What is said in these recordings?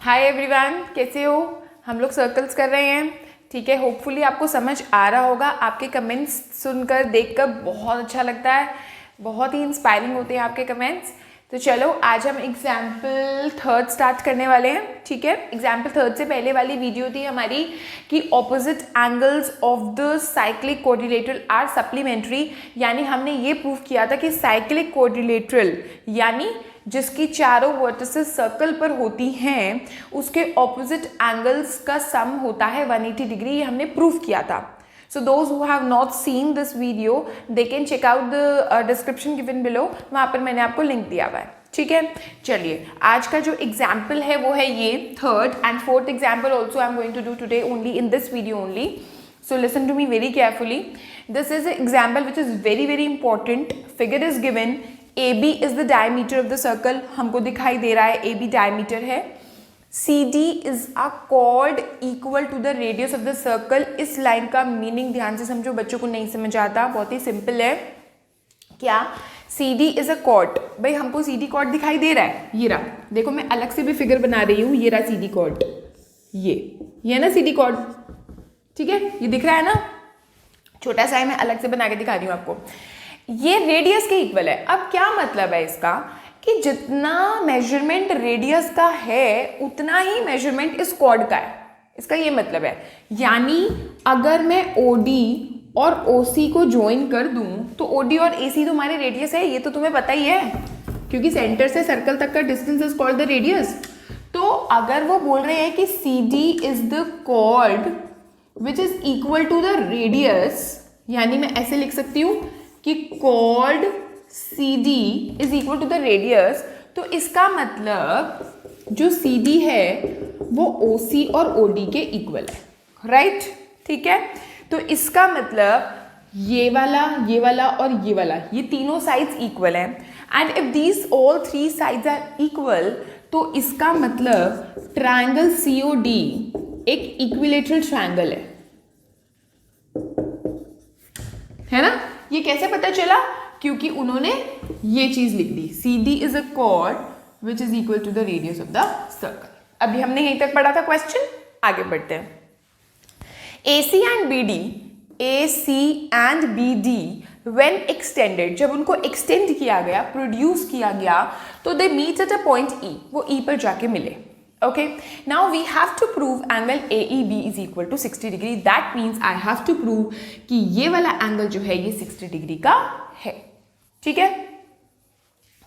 Hi everyone, कैसे हो? हम लोग सर्कल्स कर रहे हैं, ठीक है। होपफुली आपको समझ आ रहा होगा। आपके कमेंट्स सुनकर देखकर बहुत अच्छा लगता है, बहुत ही इंस्पायरिंग होते हैं आपके कमेंट्स। तो चलो आज हम एग्जाम्पल थर्ड स्टार्ट करने वाले हैं, ठीक है। एग्जाम्पल थर्ड से पहले वाली वीडियो थी हमारी कि opposite angles of the cyclic quadrilateral are supplementary, यानी हमने ये प्रूव किया था कि साइक्लिक क्वाड्रिलेटरल यानी जिसकी चारों वर्टिसेस सर्कल पर होती हैं उसके ऑपोजिट एंगल्स का सम होता है 180 डिग्री। ये हमने प्रूव किया था। So those who have not seen this video they can check out the description given below, वहाँ पर मैंने आपको लिंक दिया हुआ है, ठीक है। चलिए आज का जो एग्जाम्पल है वो है ये third and fourth example also I am going to do today only in this video only. So listen to me very carefully. This is an example which is very very important. Figure is given. AB is the diameter of the circle. हमको दिखाई दे रहा है AB diameter है. CD is a chord equal to the radius of the circle. इस line का meaning ध्यान से समझो, बच्चों को नहीं समझ आता, बहुत ही सिंपल है. क्या? CD is a chord. भाई हमको CD chord दिखाई दे रहा है, ये रहा. देखो मैं अलग से भी फिगर बना रही हूँ, ये रहा CD chord. ये ना CD chord, ठीक है, ये दिख रहा है ना, छोटा सा है, मैं अलग से बना के दिखा रही हूँ आपको. ये रेडियस के इक्वल है. अब क्या मतलब है इसका कि जितना मेजरमेंट रेडियस का है उतना ही मेजरमेंट इस कॉर्ड का है. इसका ये मतलब है, यानी अगर मैं OD और OC को ज्वाइन कर दूं तो OD और AC तो हमारे रेडियस है, ये तो तुम्हें पता ही है, क्योंकि सेंटर से सर्कल तक का distance is called the radius. तो अगर वो बोल रहे हैं कि CD is the chord which is equal to the radius, यानी मैं ऐसे लिख सकती हूँ कि chord CD is equal to the radius. तो इसका मतलब जो CD है वो OC और OD के इक्वल है, राइट, ठीक है. तो इसका मतलब ये वाला और ये वाला, ये तीनों साइड्स इक्वल है. And if these all three sides are equal तो इसका मतलब ट्राइंगल COD एक इक्विलेटरल ट्रायंगल है ना. ये कैसे पता चला? क्योंकि उन्होंने ये चीज लिख दी, CD is a chord which is equal to the radius of the circle. अभी हमने यहीं तक पढ़ा था क्वेश्चन, आगे बढ़ते हैं. AC and BD when extended, जब उनको एक्सटेंड किया गया, प्रोड्यूस किया गया, तो they meet at a point E, वो E पर जाके मिले. Okay, now we have to prove angle AEB is equal to 60 degree. That means I have to prove कि ये वाला एंगल जो है ये 60 डिग्री का है, ठीक है.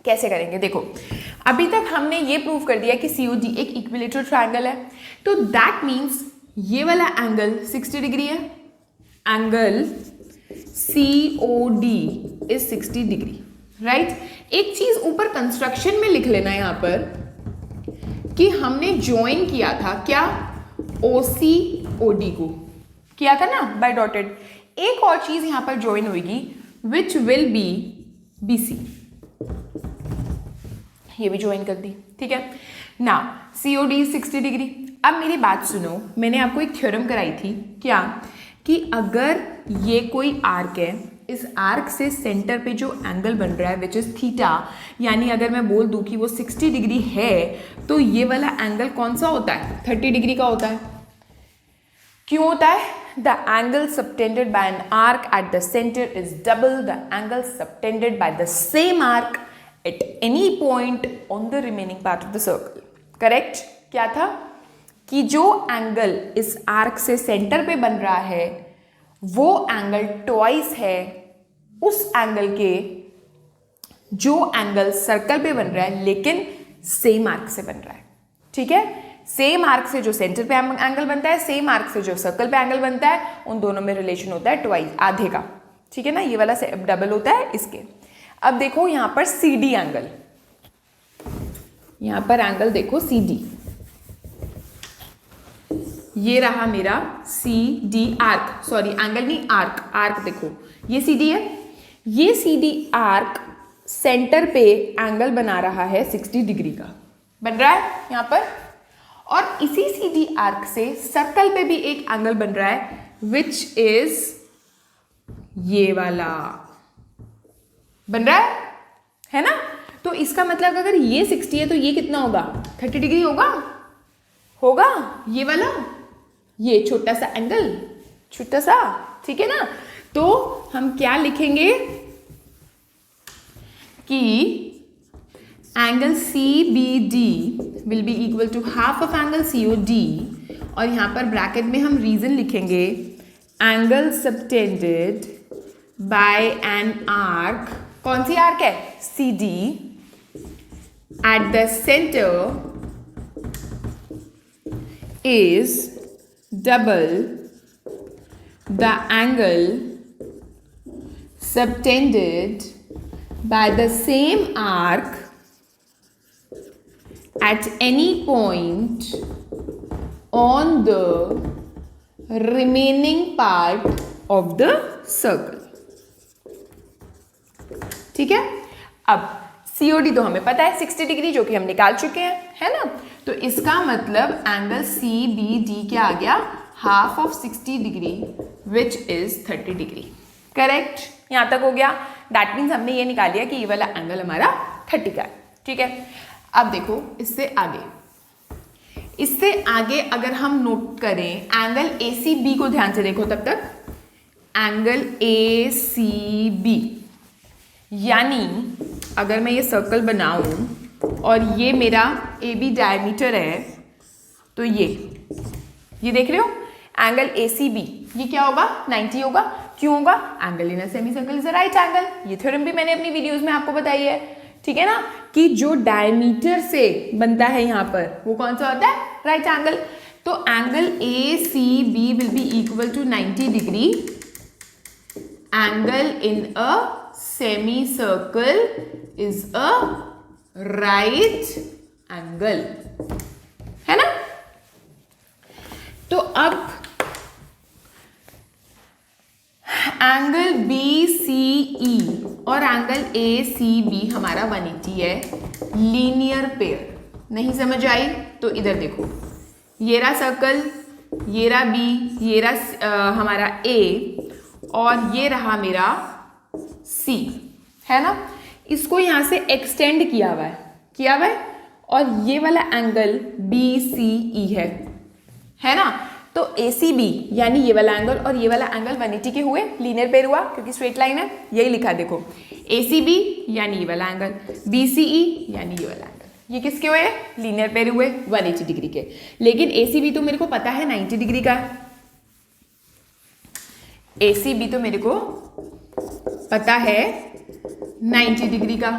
कैसे करेंगे? देखो अभी तक हमने ये प्रूव कर दिया कि COD एक इक्विलेटरल ट्रायंगल है, तो दैट मीन्स ये वाला एंगल 60 डिग्री है. Angle COD is 60 degree, right. एक चीज ऊपर कंस्ट्रक्शन में लिख लेना यहाँ पर कि हमने ज्वाइन किया था क्या, OC OD को किया था ना बाय डॉटेड. एक और चीज यहां पर ज्वाइन होगी विच विल बी BC, ये भी ज्वाइन कर दी, ठीक है ना. COD 60 degree. अब मेरी बात सुनो, मैंने आपको एक थ्योरम कराई थी क्या, कि अगर ये कोई आर्क है, इस आर्क से सेंटर पे जो एंगल बन रहा है विच इज थीटा, यानी अगर मैं बोल दूं कि वो 60 डिग्री है तो ये वाला एंगल कौन सा होता है? 30 डिग्री का होता है. क्यों होता है? The angle subtended by an arc eight the centre is double the angle subtended bye the same arc at any point on the remaining part of the circle. Correct. क्या था कि जो एंगल इस आर्क से centre पे बन रहा है वो एंगल ट्वाइस है उस एंगल के जो एंगल सर्कल पे बन रहा है लेकिन सेम आर्क से बन रहा है, ठीक है. सेम आर्क से जो सेंटर पे एंगल बनता है, सेम आर्क से जो सर्कल पे एंगल बनता है, उन दोनों में रिलेशन होता है ट्वाइस, आधे का, ठीक है ना. ये वाला डबल होता है इसके. अब देखो यहां पर CD एंगल, यहां पर एंगल देखो CD, ये रहा मेरा CD आर्क, सॉरी एंगल नहीं, आर्क देखो ये CD है. ये CD आर्क सेंटर पे एंगल बना रहा है 60 डिग्री का, बन रहा है यहां पर. और इसी CD आर्क से सर्कल पे भी एक एंगल बन रहा है विच इज ये वाला बन रहा है ना. तो इसका मतलब अगर ये 60 है तो ये कितना होगा? 30 डिग्री होगा. होगा ये वाला, ये छोटा सा एंगल, छोटा सा, ठीक है ना। तो हम क्या लिखेंगे कि angle CBD will be equal to half of angle COD, और यहाँ पर ब्रैकेट में हम रीजन लिखेंगे angle subtended by an arc, कौन सी आर्क है, CD, at the centre is double the angle subtended by the same arc at any point on the remaining part of the circle. ठीक है। अब COD तो हमें पता है 60 डिग्री, जो कि हम निकाल चुके हैं, है ना। तो इसका मतलब एंगल CBD क्या आ गया, half of 60 degree which is 30 degree. Correct, यहाँ तक हो गया। दैट मीन्स हमने ये निकाल लिया कि ये वाला एंगल हमारा 30 का है, ठीक है। अब देखो इससे आगे अगर हम नोट करें एंगल ACB को ध्यान से देखो, तब तक एंगल ACB, यानी अगर मैं ये सर्कल बनाऊं और ये मेरा AB डायमीटर है, तो ये देख रहे हो एंगल ACB, ये क्या होगा, 90 होगा। क्यों होगा, angle in a semi circle is a right angle. ये थ्योरम भी मैंने अपनी वीडियोस में आपको बताई है, ठीक है ना, कि जो डायमीटर से बनता है यहाँ पर वो कौन सा होता है, राइट एंगल। तो angle ACB will be equal to 90 डिग्री, angle in a semicircle is a right angle, है ना। तो अब एंगल BCE और एंगल ACB हमारा 180 है, लीनियर पेयर। नहीं समझ आई तो इधर देखो, ये रहा सर्कल, ये रहा B, ये रहा हमारा A, और ये रहा मेरा C, है ना। इसको यहां से एक्सटेंड किया हुआ है, और ये वाला एंगल BCE है ना। तो ACB यानी ये वाला एंगल और ये वाला एंगल 180 के हुए, लीनियर पेयर हुआ क्योंकि स्ट्रेट लाइन है, यही लिखा देखो। ACB यानी ये वाला एंगल, BCE यानी ये वाला एंगल, ये किसके हुए, लीनियर पेयर हुए 180 डिग्री के। लेकिन ACB तो मेरे को पता है 90 डिग्री का है, ACB तो मेरे को पता है 90 डिग्री का,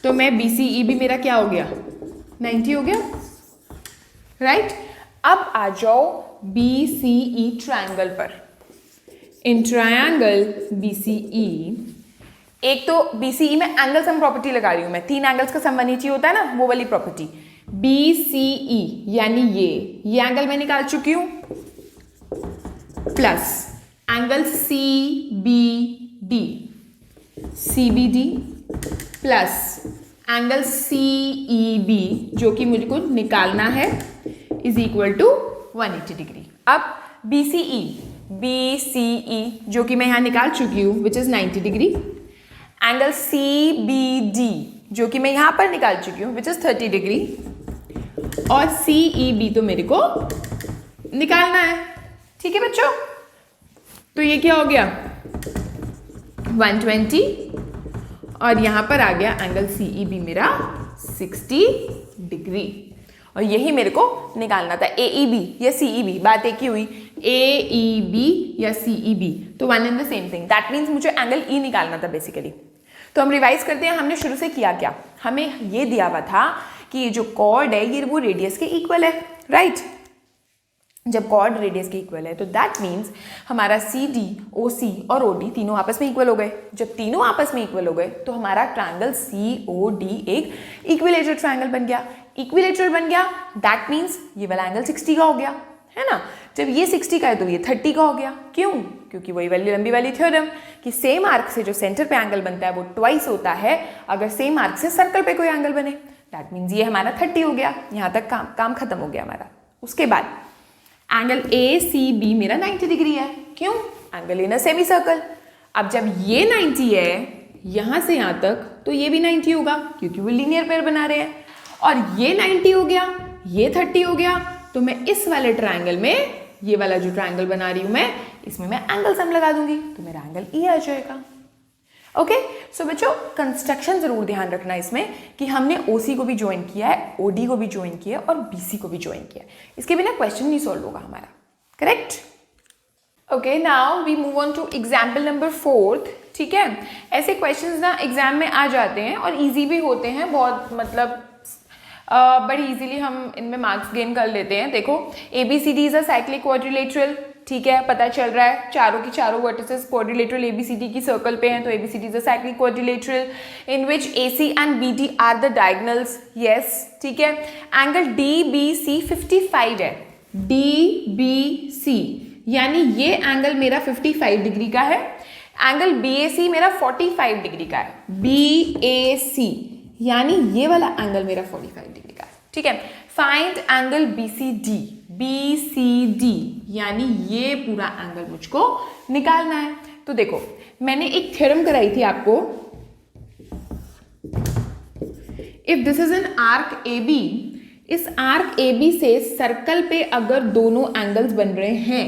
तो मैं BCE भी मेरा क्या हो गया, 90 हो गया, राइट। अब आ जाओ BCE ट्रायंगल पर। इन ट्रायंगल BCE, एक तो BCE में एंगल सम प्रॉपर्टी लगा रही हूं मैं, 3 एंगल्स का सम 180 होता है ना, वो वाली प्रॉपर्टी। BCE यानी ये एंगल मैं निकाल चुकी हूं, plus angle CBD plus angle CEB जो कि मुझे को निकालना है, इज इक्वल टू 180 डिग्री। अब BCE जो कि मैं यहां निकाल चुकी हूं विच इज 90 डिग्री, एंगल CBD जो कि मैं यहां पर निकाल चुकी हूं विच इज 30 डिग्री, और CEB तो मेरे को निकालना है, ठीक है बच्चों। तो ये क्या हो गया 120, और यहां पर आ गया एंगल CEB मेरा 60 डिग्री, और यही मेरे को निकालना था, AEB या CEB, बात एक ही हुई, AEB या CEB, तो one in the same thing. That means मुझे एंगल E निकालना था बेसिकली। तो हम रिवाइज करते हैं, हमने शुरू से किया क्या, हमें ये दिया हुआ था कि ये जो कॉर्ड है ये वो रेडियस के इक्वल है, राइट। जब कॉर्ड रेडियस के इक्वल है तो दैट मीन्स हमारा CD, OC और OD तीनों आपस में इक्वल हो गए। जब तीनों आपस में इक्वल हो गए तो हमारा ट्रायंगल COD एक इक्विलेटरल ट्रायंगल बन गया। इक्विलेटरल बन गया दैट मीन्स ये वाला एंगल 60 का हो गया, है ना। जब ये 60 का है तो ये 30 का हो गया। क्यों? क्योंकि वही वाली लंबी वाली थ्योरम कि सेम आर्क से जो सेंटर पे एंगल बनता है वो ट्वाइस होता है अगर सेम आर्क से सर्कल पे कोई एंगल बने। दैट मीन्स ये हमारा 30 हो गया। यहाँ तक काम खत्म हो गया हमारा। उसके बाद एंगल ACB मेरा 90 डिग्री है। क्यों? Angle in a semi circle. अब जब ये 90 है यहाँ से यहाँ तक तो ये भी 90 होगा क्योंकि वो लीनियर पेयर बना रहे हैं। और ये 90 हो गया, ये 30 हो गया, तो मैं इस वाले ट्रायंगल में, ये वाला जो ट्रायंगल बना रही हूँ मैं, इसमें मैं एंगल सम लगा दूंगी तो मेरा एंगल ई आ जाएगा। ओके, सो बच्चों कंस्ट्रक्शन जरूर ध्यान रखना इसमें कि हमने OC को भी ज्वाइन किया है, OD को भी ज्वाइन किया है और BC को भी ज्वाइन किया है। इसके बिना क्वेश्चन नहीं सॉल्व होगा हमारा, correct? Okay, now we move on to example number 4। ठीक है, ऐसे क्वेश्चंस ना एग्जाम में आ जाते हैं और इजी भी होते हैं बहुत, मतलब बड़ी इजीली हम इनमें मार्क्स गेन कर लेते हैं। देखो ABCD is a cyclic quadrilateral, ठीक है, पता चल रहा है चारों की चारों वर्टिसेस क्वाड्रिलेटरल ABCD की सर्कल पे हैं, तो ABCD is a cyclic quadrilateral in which AC and BD are the diagonals. Yes, ठीक है। एंगल DBC 55 है, DBC यानी ये एंगल मेरा 55 डिग्री का है। एंगल BAC मेरा 45 डिग्री का है, BAC यानी ये वाला एंगल मेरा 45 डिग्री का है। ठीक है, फाइंड एंगल BCD, BCD यानी ये पूरा एंगल मुझको निकालना है। तो देखो मैंने एक थ्योरम कराई थी आपको, if this is an arc AB, इस आर्क AB से सर्कल पे अगर दोनों एंगल्स बन रहे हैं,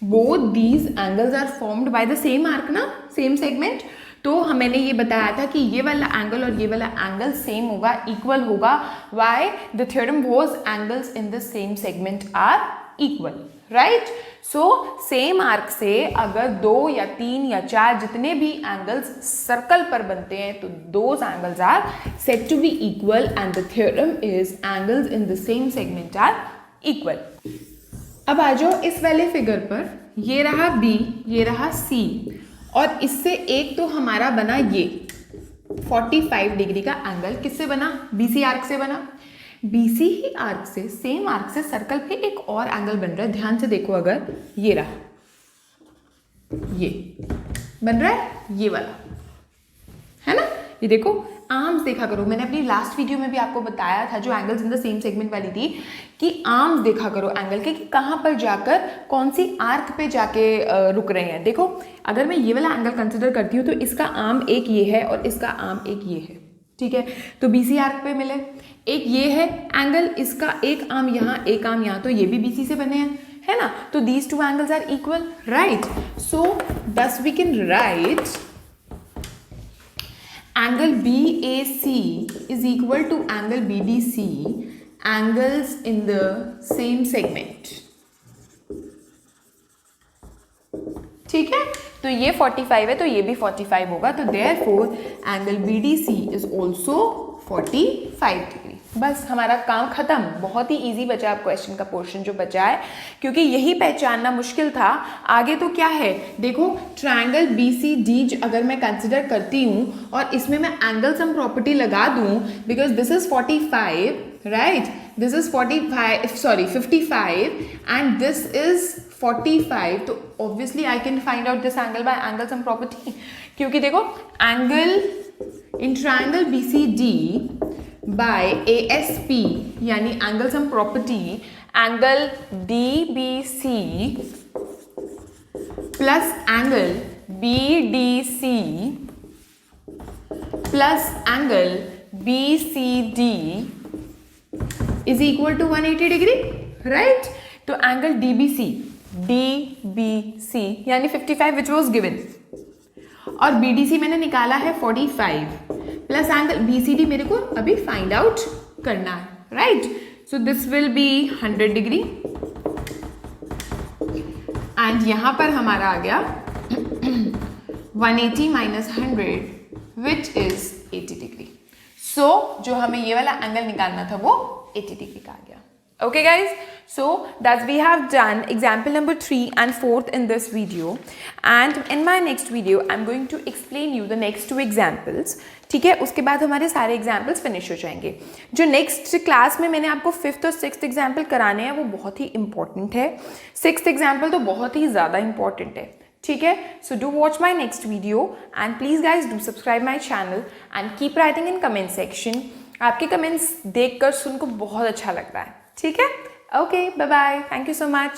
both these angles are formed by the same arc ना, सेम सेगमेंट, तो मैंने ये बताया था कि ये वाला एंगल और ये वाला एंगल सेम होगा, इक्वल होगा। Why? The theorem was angles in the same segment are equal, right? So same arc से अगर 2 या 3 या 4 जितने भी एंगल्स सर्कल पर बनते हैं तो those angles are said to be equal and the theorem is angles in the same segment are equal. अब आ जाओ इस वाले फिगर पर, ये रहा B, ये रहा C और इससे एक तो हमारा बना ये 45 डिग्री का एंगल, किससे बना? BC आर्क से बना। BC ही आर्क से, सेम आर्क से सर्कल पे एक और एंगल बन रहा है, ध्यान से देखो, अगर ये रहा, ये बन रहा है, ये वाला है ना, ये देखो आर्म्स देखा करो, मैंने अपनी लास्ट वीडियो में भी आपको बताया था जो angles in the same segment वाली थी, कि आर्म्स देखा करो एंगल के कि कहाँ पर जाकर कौन सी आर्क पे जाके रुक रहे हैं। देखो अगर मैं ये वाला एंगल कंसिडर करती हूँ तो इसका आर्म एक ये है और इसका आर्म एक ये है, ठीक है, तो BC आर्क पे मिले। एक ये है एंगल, इसका एक आर्म यहाँ एक आर्म यहाँ, तो ये भी BC से बने हैं, है ना, तो these two angles are equal, right? So this we can write angle BAC is equal to angle BDC, angles in the same segment. ठीक है, तो ये 45 है तो ये भी 45 होगा, तो therefore angle BDC is also 45 degree. बस हमारा काम खत्म। बहुत ही इजी बचा अब क्वेश्चन का पोर्शन जो बचा है, क्योंकि यही पहचानना मुश्किल था। आगे तो क्या है, देखो ट्रायंगल BCD अगर मैं कंसिडर करती हूँ और इसमें मैं एंगल सम प्रॉपर्टी लगा दूँ, because this is 45, right, this is 55 and this is 45, तो obviously I can find out this angle by angle sum property, क्योंकि देखो angle in triangle BCD by ASP यानी angle sum property, angle DBC plus angle BDC plus angle BCD is equal to 180 डिग्री, right? तो angle DBC यानी 55 which was given और BDC मैंने निकाला है 45 प्लस एंगल BCD मेरे को अभी फाइंड आउट करना है, right? So this will be 100 degree and यहां पर हमारा आ गया 180 माइनस 100 विच इज 80 डिग्री। सो जो हमें ये वाला एंगल निकालना था वो 80 डिग्री का आ गया। Okay guys, so that we have done example number 3 and 4th in this video, and in my next video I'm going to explain you the next 2 examples. ठीक है, उसके बाद हमारे सारे एग्जाम्पल्स फिनिश हो जाएंगे। जो नेक्स्ट क्लास में मैंने आपको 5th और 6th एग्जाम्पल कराने हैं वो बहुत ही इंपॉर्टेंट है, 6th एग्जाम्पल तो बहुत ही ज़्यादा इंपॉर्टेंट है, ठीक है? So do watch my next video and please guys do subscribe my channel and keep writing in comment section. आपके कमेंट्स देख कर सुन को बहुत अच्छा लगता है, ठीक है? Okay, bye bye, thank you so much.